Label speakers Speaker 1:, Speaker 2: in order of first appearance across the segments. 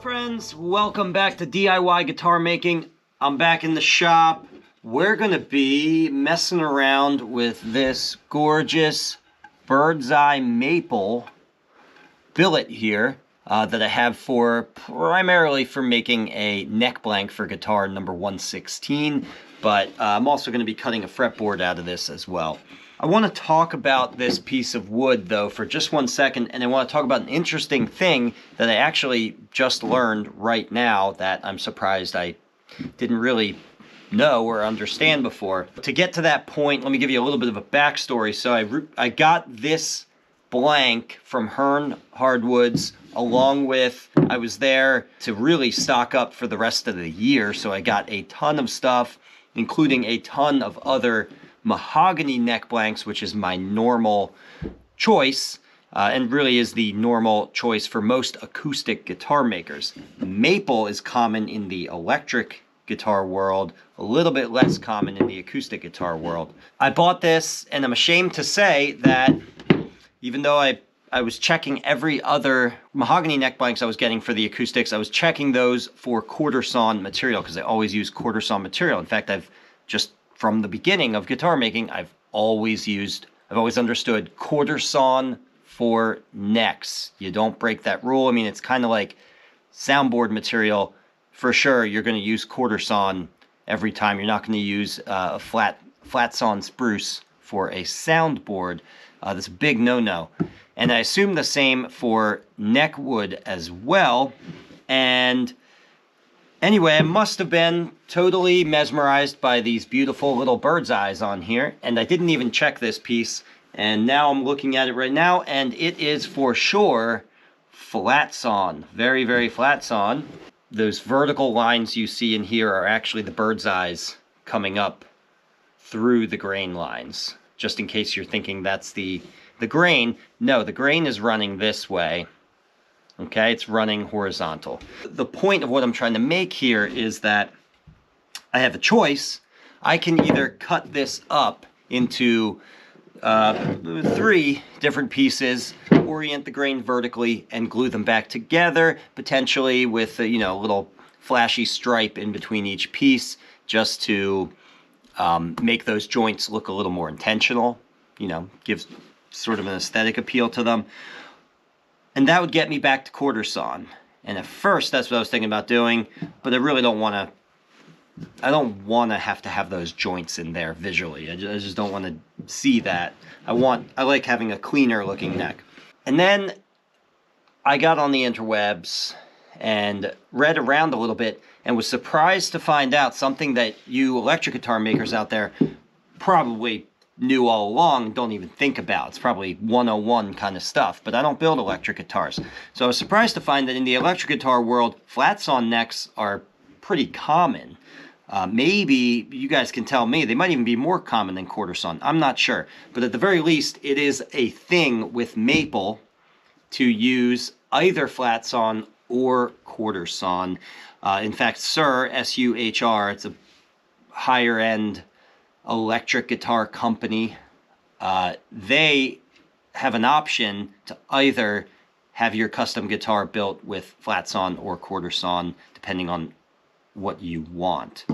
Speaker 1: friends, welcome back to DIY guitar making. I'm back in the shop. We're gonna be messing around with this gorgeous birdseye maple billet here that I have primarily for making a neck blank for guitar number 116, but I'm also going to be cutting a fretboard out of this as well. I want to talk about this piece of wood though for just 1 second, and I want to talk about an interesting thing that I actually just learned right now that I'm surprised I didn't really know or understand before. To get to that point, let me give you a little bit of a backstory. So I got this blank from Hearn Hardwoods, along with, I was there to really stock up for the rest of the year, so I got a ton of stuff, including a ton of other mahogany neck blanks, which is my normal choice, and really is the normal choice for most acoustic guitar makers. Maple is common in the electric guitar world, a little bit less common in the acoustic guitar world. I bought this, and I'm ashamed to say that even though I was checking every other mahogany neck blanks I was getting for the acoustics, I was checking those for quartersawn material, because I always use quartersawn material. In fact, from the beginning of guitar making, I've always understood quartersawn for necks. You don't break that rule. I mean, it's kind of like soundboard material. For sure, you're going to use quartersawn every time. You're not going to use a flatsawn spruce for a soundboard. That's a big no-no. And I assume the same for neck wood as well. And anyway, I must have been totally mesmerized by these beautiful little bird's eyes on here. And I didn't even check this piece. And now I'm looking at it right now, and it is for sure flatsawn. Very, very flatsawn. Those vertical lines you see in here are actually the bird's eyes coming up through the grain lines. Just in case you're thinking that's the grain. No, the grain is running this way. Okay, it's running horizontal. The point of what I'm trying to make here is that I have a choice. I can either cut this up into 3 different pieces, orient the grain vertically, and glue them back together, potentially with a little flashy stripe in between each piece, just to make those joints look a little more intentional, gives sort of an aesthetic appeal to them. And that would get me back to quartersawn. And at first, that's what I was thinking about doing, but I really don't want to have those joints in there visually. I just don't want to see that. I like having a cleaner looking neck. And then I got on the interwebs and read around a little bit and was surprised to find out something that you electric guitar makers out there probably knew all along and don't even think about. It's probably 101 kind of stuff, but I don't build electric guitars. So I was surprised to find that in the electric guitar world, flatsawn necks are pretty common. Maybe you guys can tell me, they might even be more common than quartersawn. I'm not sure, but at the very least, it is a thing with maple to use either flatsawn or quartersawn. In fact, Suhr, S-U-H-R, it's a higher end electric guitar company. They have an option to either have your custom guitar built with flatsawn or quartersawn, depending on what you want.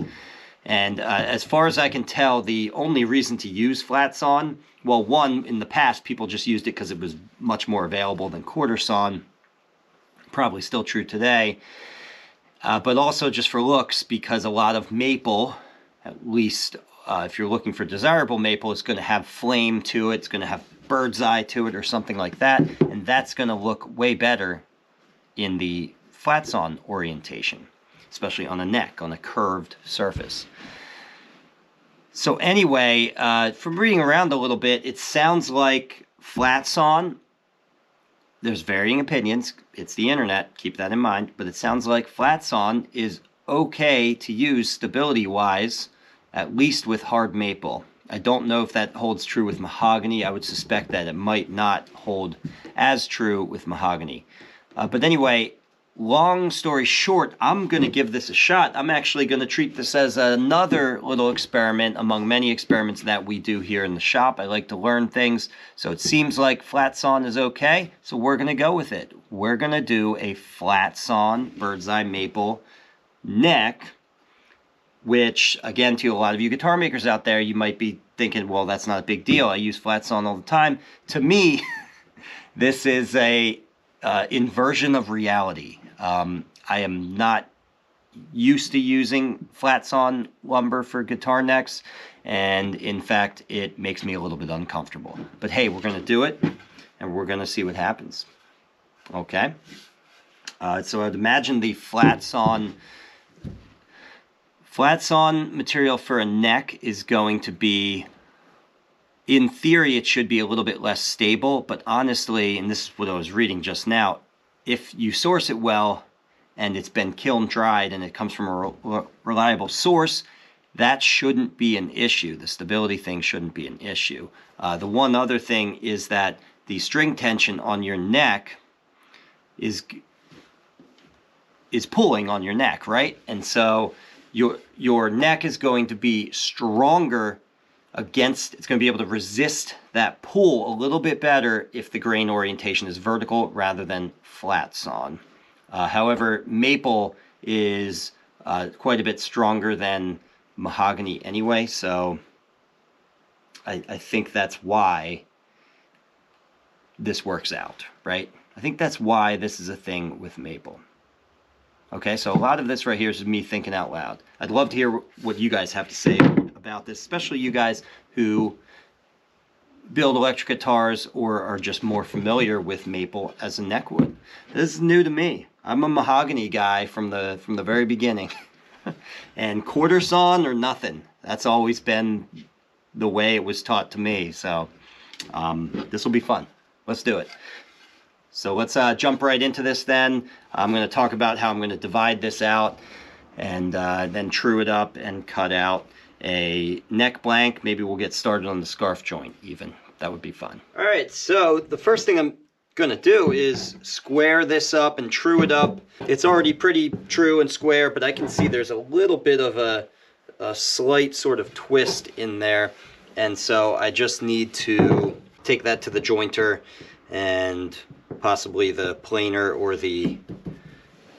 Speaker 1: And as far as I can tell, the only reason to use flatsawn, well, one, in the past, people just used it because it was much more available than quartersawn. Probably still true today. But also just for looks, because a lot of maple, at least if you're looking for desirable maple, it's going to have flame to it, it's going to have bird's eye to it or something like that, and that's going to look way better in the flatsawn orientation, especially on a neck, on a curved surface. So anyway, from reading around a little bit, it sounds like flatsawn, there's varying opinions, it's the internet, keep that in mind, but it sounds like flatsawn is okay to use stability-wise, at least with hard maple. I don't know if that holds true with mahogany. I would suspect that it might not hold as true with mahogany. But anyway, long story short, I'm going to give this a shot. I'm actually going to treat this as another little experiment among many experiments that we do here in the shop. I like to learn things, so it seems like Flatsawn is okay, so we're going to go with it. We're going to do a Flatsawn birdseye maple neck, which, again, to a lot of you guitar makers out there, you might be thinking, well, that's not a big deal. I use Flatsawn all the time. To me, this is a inversion of reality. I am not used to using Flatsawn lumber for guitar necks, and in fact, it makes me a little bit uncomfortable. But hey, we're going to do it, and we're going to see what happens. Okay? So I'd imagine the Flatsawn material for a neck is going to be, in theory, it should be a little bit less stable, but honestly, and this is what I was reading just now, if you source it well and it's been kiln dried and it comes from a reliable source, that shouldn't be an issue. The stability thing shouldn't be an issue. The one other thing is that the string tension on your neck is pulling on your neck, right? And so your neck is going to be stronger against, it's going to be able to resist that pull a little bit better if the grain orientation is vertical rather than Flatsawn. However, maple is quite a bit stronger than mahogany anyway, so I think that's why this works out, right? I think that's why this is a thing with maple. Okay, so a lot of this right here is me thinking out loud. I'd love to hear what you guys have to say about this, especially you guys who build electric guitars or are just more familiar with maple as a neckwood. This is new to me. I'm a mahogany guy from the very beginning. And quartersawn or nothing. That's always been the way it was taught to me. So this will be fun. Let's do it. So let's jump right into this then. I'm going to talk about how I'm going to divide this out and then true it up and cut out a neck blank. Maybe we'll get started on the scarf joint even. That would be fun. All right, so the first thing I'm going to do is square this up and true it up. It's already pretty true and square, but I can see there's a little bit of a slight sort of twist in there. And so I just need to take that to the jointer and possibly the planer or the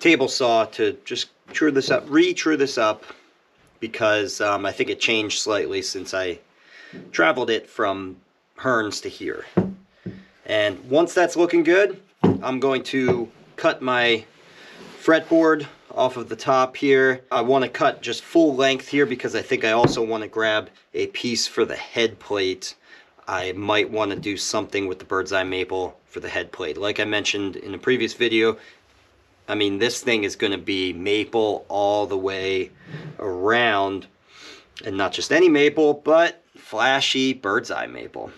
Speaker 1: table saw to just true this up, re-true this up, because I think it changed slightly since I traveled it from Hearns to here. And once that's looking good, I'm going to cut my fretboard off of the top here. I want to cut just full length here because I think I also want to grab a piece for the head plate. I might want to do something with the birdseye maple for the head plate. Like I mentioned in a previous video, I mean, this thing is going to be maple all the way around, and not just any maple, but flashy birdseye maple.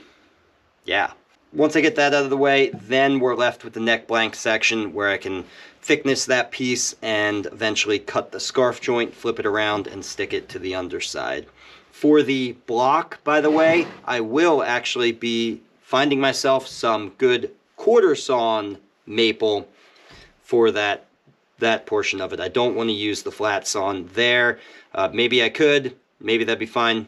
Speaker 1: Yeah. Once I get that out of the way, then we're left with the neck blank section where I can thickness that piece and eventually cut the scarf joint, flip it around, and stick it to the underside. For the block, by the way, I will actually be finding myself some good quartersawn maple for that portion of it. I don't want to use the Flatsawn there. Maybe I could. Maybe that'd be fine.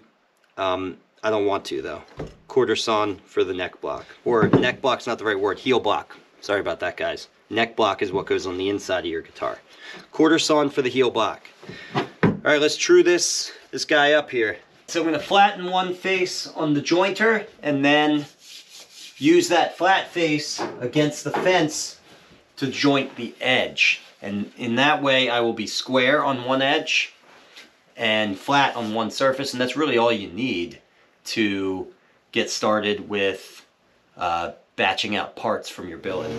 Speaker 1: I don't want to, though. Quartersawn for the neck block. Or neck block's not the right word. Heel block. Sorry about that, guys. Neck block is what goes on the inside of your guitar. Quartersawn for the heel block. All right, let's true this guy up here. So I'm going to flatten one face on the jointer and then use that flat face against the fence to joint the edge. And in that way, I will be square on one edge and flat on one surface. And that's really all you need to get started with batching out parts from your billet.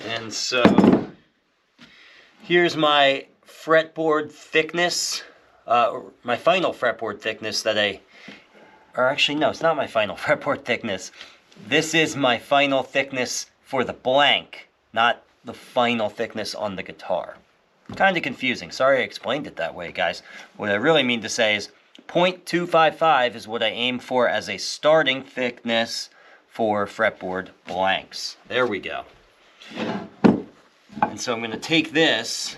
Speaker 1: And so here's my fretboard thickness, my final fretboard thickness or actually no, it's not my final fretboard thickness. This is my final thickness for the blank, not the final thickness on the guitar. Kind of confusing. Sorry I explained it that way, guys. What I really mean to say is 0.255 is what I aim for as a starting thickness for fretboard blanks. There we go. And so I'm going to take this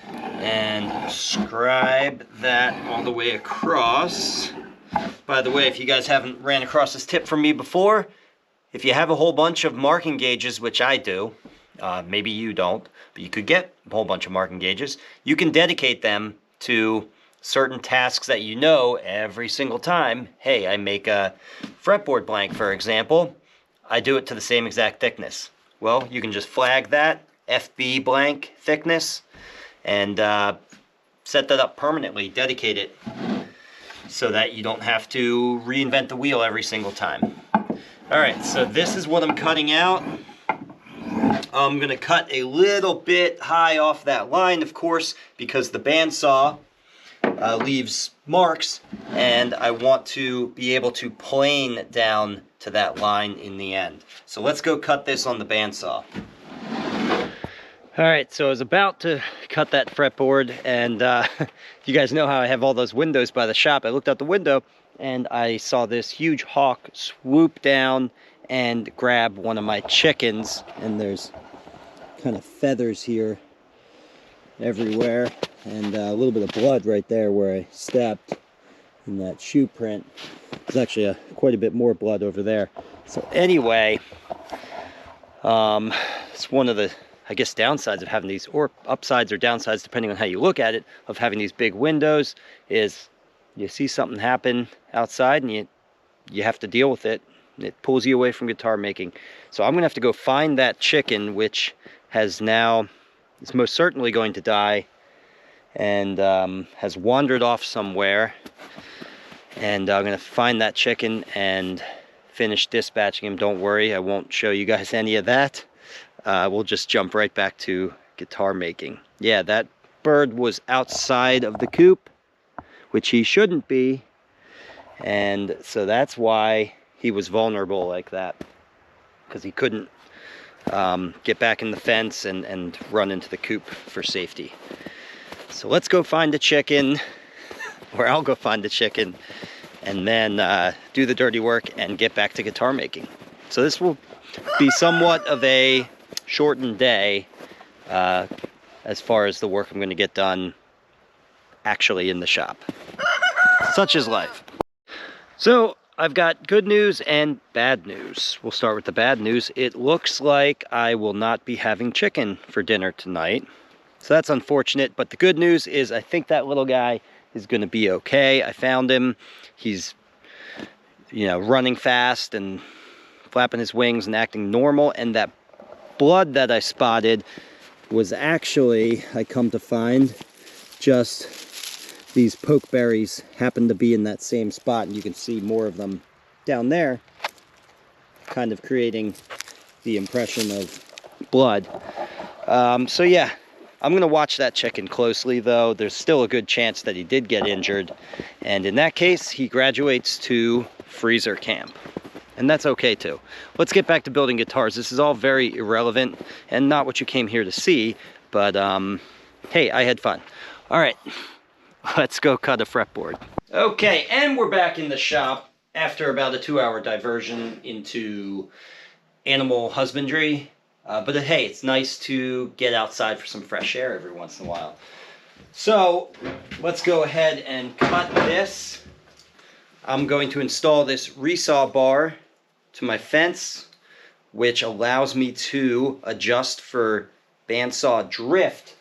Speaker 1: and scribe that all the way across. By the way, if you guys haven't ran across this tip from me before, if you have a whole bunch of marking gauges, which I do, maybe you don't, but you could get a whole bunch of marking gauges, you can dedicate them to certain tasks that you know every single time. Hey, I make a fretboard blank, for example. I do it to the same exact thickness. Well, you can just flag that FB blank thickness and set that up permanently, dedicate it so that you don't have to reinvent the wheel every single time. All right, so this is what I'm cutting out. I'm gonna cut a little bit high off that line, of course, because the bandsaw leaves marks, and I want to be able to plane down to that line in the end. So let's go cut this on the bandsaw. All right, so I was about to cut that fretboard, and you guys know how I have all those windows by the shop. I looked out the window and I saw this huge hawk swoop down and grab one of my chickens, and there's kind of feathers here everywhere, and a little bit of blood right there where I stepped in that shoe print. There's actually quite a bit more blood over there. So anyway, it's one of the, I guess, downsides of having these, or upsides or downsides depending on how you look at it, of having these big windows, is you see something happen outside and you have to deal with it. It pulls you away from guitar making. So I'm gonna have to go find that chicken, which has now, is most certainly going to die, and has wandered off somewhere. And I'm gonna find that chicken and finish dispatching him. Don't worry, I won't show you guys any of that. We'll just jump right back to guitar making. Yeah, that bird was outside of the coop, which he shouldn't be, and so that's why he was vulnerable like that, because he couldn't get back in the fence and run into the coop for safety. So let's go find the chicken, or I'll go find the chicken, and then do the dirty work and get back to guitar making. So this will be somewhat of a shortened day as far as the work I'm going to get done actually in the shop. Such is life. So I've got good news and bad news. We'll start with the bad news. It looks like I will not be having chicken for dinner tonight. So that's unfortunate, but the good news is I think that little guy is going to be okay. I found him. He's, you know, running fast and flapping his wings and acting normal, and that blood that I spotted was actually, I come to find, just these pokeberries happened to be in that same spot, and you can see more of them down there, kind of creating the impression of blood. So yeah, I'm gonna watch that chicken closely, though. There's still a good chance that he did get injured, and in that case, he graduates to freezer camp. And that's okay too. Let's get back to building guitars. This is all very irrelevant and not what you came here to see, but hey, I had fun. All right, let's go cut a fretboard. Okay, and we're back in the shop after about a 2-hour diversion into animal husbandry. But hey, it's nice to get outside for some fresh air every once in a while. So let's go ahead and cut this. I'm going to install this resaw bar to my fence, which allows me to adjust for bandsaw drift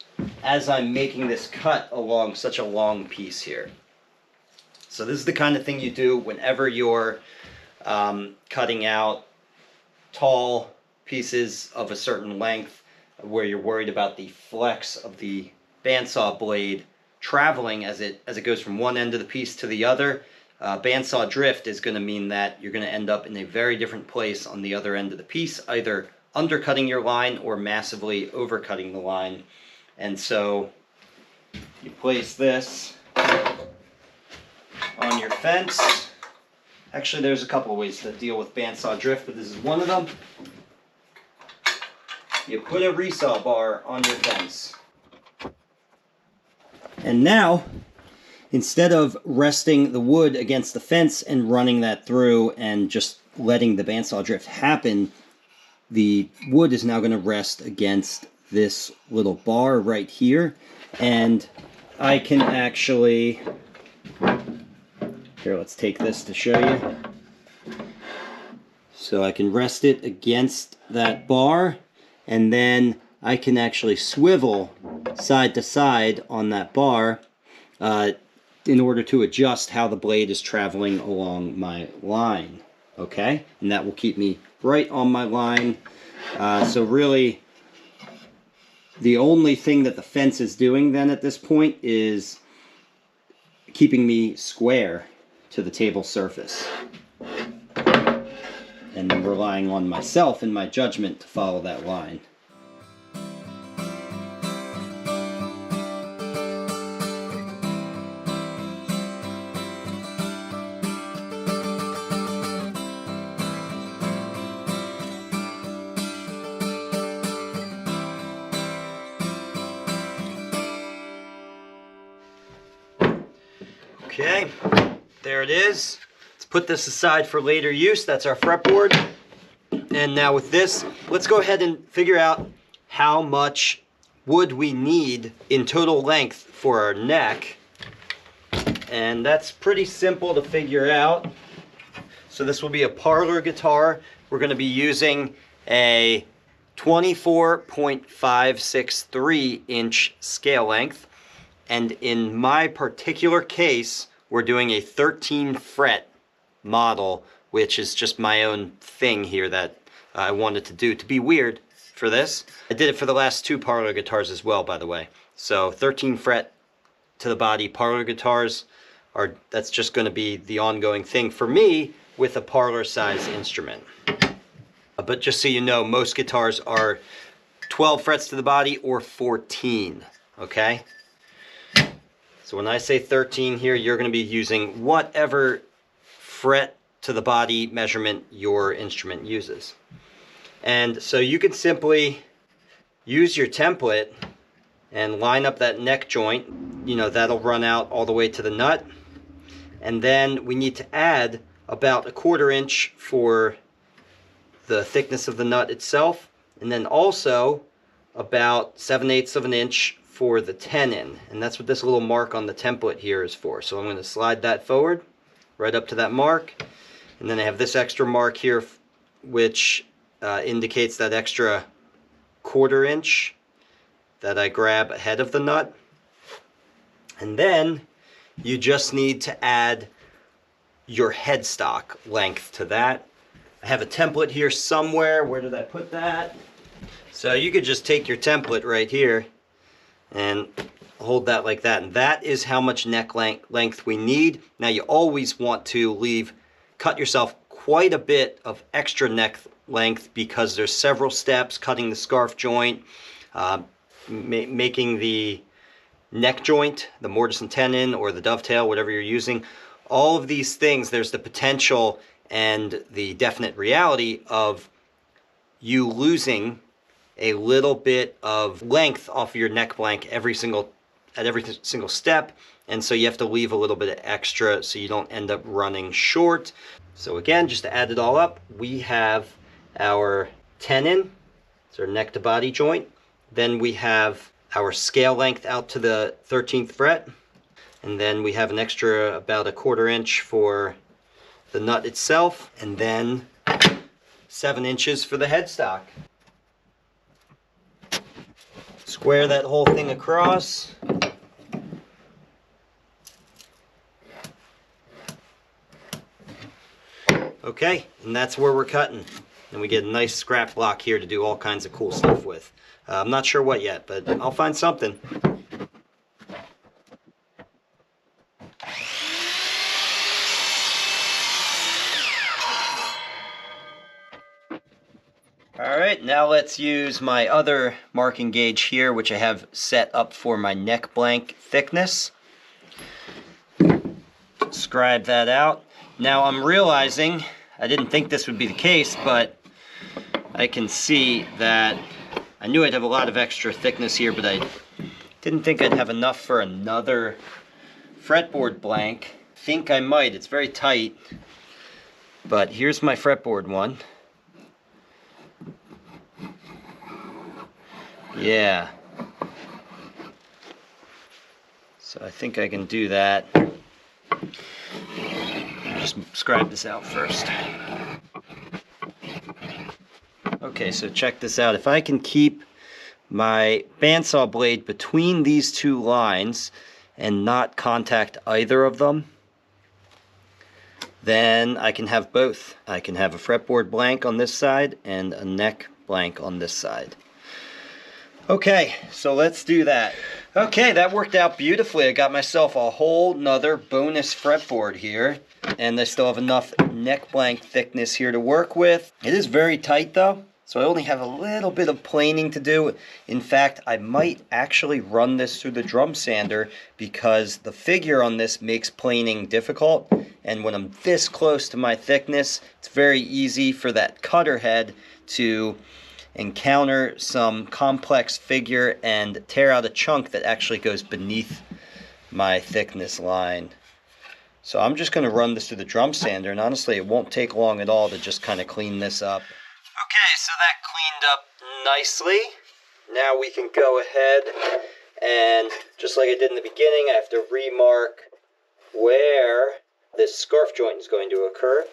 Speaker 1: as I'm making this cut along such a long piece here. So this is the kind of thing you do whenever you're cutting out tall pieces of a certain length, where you're worried about the flex of the bandsaw blade traveling as it goes from one end of the piece to the other. Bandsaw drift is going to mean that you're going to end up in a very different place on the other end of the piece, either undercutting your line or massively overcutting the line. And so you place this on your fence. Actually, there's a couple of ways to deal with bandsaw drift, but this is one of them. You put a resaw bar on your fence. And now, instead of resting the wood against the fence and running that through and just letting the bandsaw drift happen, the wood is now going to rest against this little bar right here. And I can actually, here, let's take this to show you. So I can rest it against that bar, and then I can actually swivel side to side on that bar in order to adjust how the blade is traveling along my line. Okay, and that will keep me right on my line. So really, the only thing that the fence is doing then at this point is keeping me square to the table surface. And then relying on myself and my judgment to follow that line. Okay, there it is. Let's put this aside for later use. That's our fretboard. And now with this, let's go ahead and figure out how much wood we need in total length for our neck. And that's pretty simple to figure out. So this will be a parlor guitar. We're going to be using a 24.563 inch scale length. And in my particular case, we're doing a 13 fret model, which is just my own thing here that I wanted to do to be weird for this. I did it for the last two parlor guitars as well, by the way. So 13 fret to the body parlor guitars that's just going to be the ongoing thing for me with a parlor size instrument. But just so you know, most guitars are 12 frets to the body or 14, okay? So when I say 13 here, you're going to be using whatever fret to the body measurement your instrument uses. And so you can simply use your template and line up that neck joint. You know, that'll run out all the way to the nut. And then we need to add about 1/4 inch for the thickness of the nut itself. And then also about 7/8 of an inch for the tenon. And that's what this little mark on the template here is for. So I'm going to slide that forward right up to that mark. And then I have this extra mark here, which indicates that extra 1/4 inch that I grab ahead of the nut. And then you just need to add your headstock length to that. I have a template here somewhere. Where did I put that? So you could just take your template right here and hold that like that. And that is how much neck length we need. Now you always want to cut yourself quite a bit of extra neck length because there's several steps: cutting the scarf joint, making the neck joint, the mortise and tenon or the dovetail, whatever you're using. All of these things, there's the potential and the definite reality of you losing a little bit of length off your neck blank at every single step, and so you have to leave a little bit of extra so you don't end up running short. So again, just to add it all up, we have our tenon, it's our neck to body joint. Then we have our scale length out to the 13th fret, and then we have an extra about 1/4 inch for the nut itself, and then 7 inches for the headstock. Square that whole thing across. Okay, and that's where we're cutting. And we get a nice scrap block here to do all kinds of cool stuff with. I'm not sure what yet, but I'll find something. Alright, now let's use my other marking gauge here, which I have set up for my neck blank thickness. Scribe that out. Now I'm realizing, I didn't think this would be the case, but I can see that I knew I'd have a lot of extra thickness here, but I Didn't think I'd have enough for another fretboard blank. Think I might. It's very tight. But here's my fretboard one. Yeah. So I think I can do that. Just scribe this out first. Okay, so check this out. If I can keep my bandsaw blade between these two lines and not contact either of them, then I can have both. I can have a fretboard blank on this side and a neck blank on this side. Okay, so let's do that. Okay, that worked out beautifully. I got myself a whole nother bonus fretboard here, and I still have enough neck blank thickness here to work with. It is very tight though, so I only have a little bit of planing to do. In fact, I might actually run this through the drum sander because the figure on this makes planing difficult, and when I'm this close to my thickness, it's very easy for that cutter head to encounter some complex figure and tear out a chunk that actually goes beneath my thickness line. So I'm just going to run this through the drum sander, and honestly it won't take long at all to just kind of clean this up. Okay, so that cleaned up nicely. Now we can go ahead and, just like I did in the beginning, I have to remark where this scarf joint is going to occur.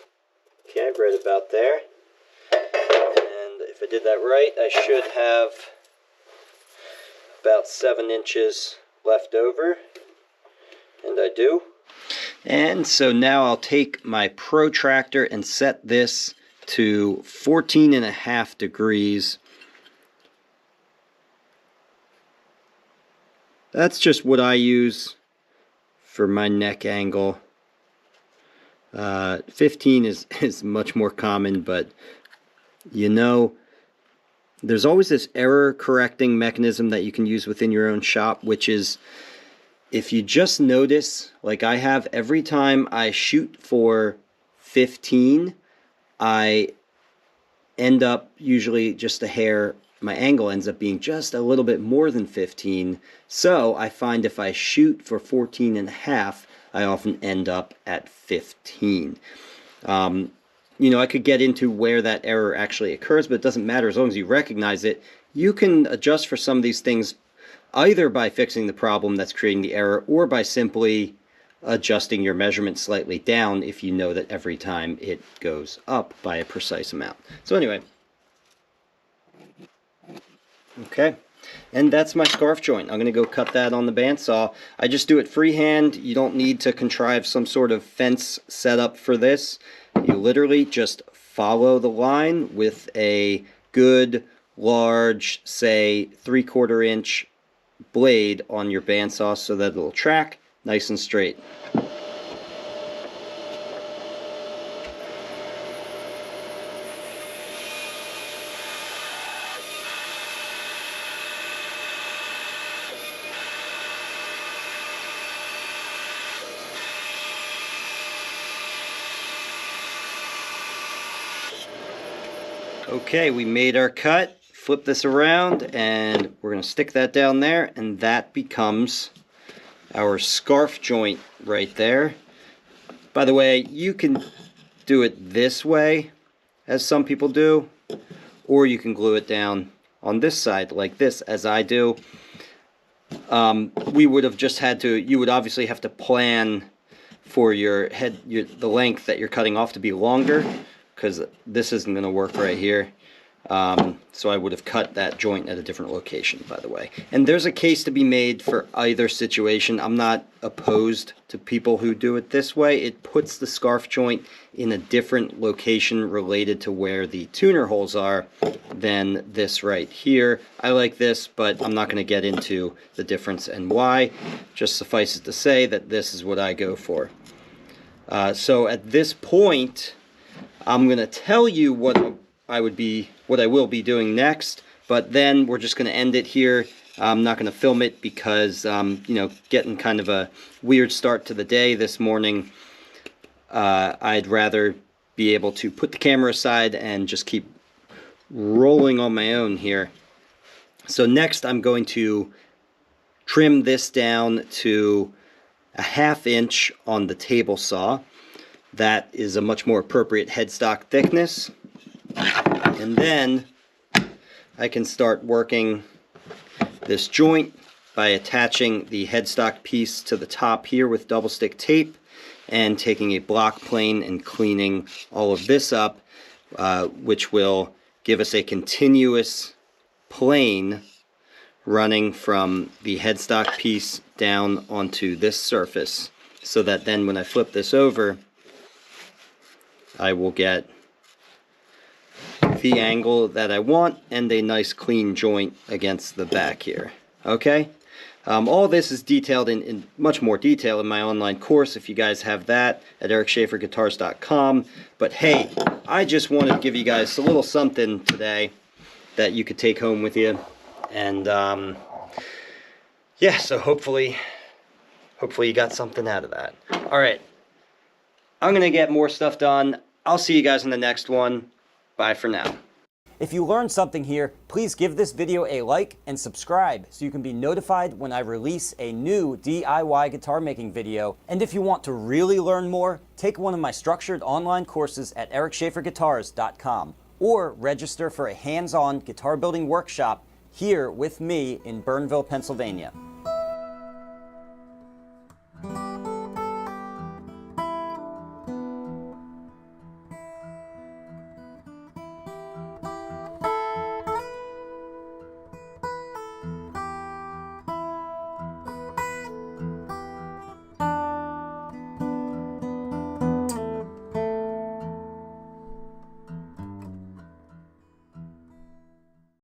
Speaker 1: Okay, right about there. If I did that right, I should have about 7 inches left over, and I do. And so now I'll take my protractor and set this to 14.5 degrees. That's just what I use for my neck angle. 15 is much more common, but you know, there's always this error correcting mechanism that you can use within your own shop, which is if you just notice, like I have, every time I shoot for 15, I end up usually just a hair, my angle ends up being just a little bit more than 15. So I find if I shoot for 14.5, I often end up at 15. You know, I could get into where that error actually occurs, but it doesn't matter as long as you recognize it. You can adjust for some of these things either by fixing the problem that's creating the error or by simply adjusting your measurement slightly down if you know that every time it goes up by a precise amount. So anyway, okay, and that's my scarf joint. I'm going to go cut that on the bandsaw. I just do it freehand. You don't need to contrive some sort of fence setup for this. You literally just follow the line with a good, large, say 3/4 inch blade on your bandsaw so that it'll track nice and straight. Okay, we made our cut. Flip this around and we're going to stick that down there, and that becomes our scarf joint right there. By the way, you can do it this way, as some people do, or you can glue it down on this side like this, as I do. We would have just had to, you would obviously have to plan for your head, the length that you're cutting off to be longer, because this isn't going to work right here. So I would have cut that joint at a different location, by the way. And there's a case to be made for either situation. I'm not opposed to people who do it this way. It puts the scarf joint in a different location related to where the tuner holes are than this right here. I like this, but I'm not going to get into the difference and why. Just suffices to say that this is what I go for. So at this point, I'm going to tell you what I will be doing next, but then we're just going to end it here. I'm not going to film it because you know, getting kind of a weird start to the day this morning. I'd rather be able to put the camera aside and just keep rolling on my own here. So next I'm going to trim this down to a 1/2 inch on the table saw. That is a much more appropriate headstock thickness. And then I can start working this joint by attaching the headstock piece to the top here with double stick tape and taking a block plane and cleaning all of this up, which will give us a continuous plane running from the headstock piece down onto this surface, so that then when I flip this over, I will get the angle that I want and a nice clean joint against the back here. Okay? All this is detailed in much more detail in my online course, if you guys have that, at ericschaferguitars.com. But hey, I just wanted to give you guys a little something today that you could take home with you. And yeah, so hopefully you got something out of that. Alright, I'm going to get more stuff done. I'll see you guys in the next one. Bye for now. If you learned something here, please give this video a like and subscribe so you can be notified when I release a new DIY guitar making video. And if you want to really learn more, take one of my structured online courses at ericschaferguitars.com or register for a hands-on guitar building workshop here with me in Burnville, Pennsylvania.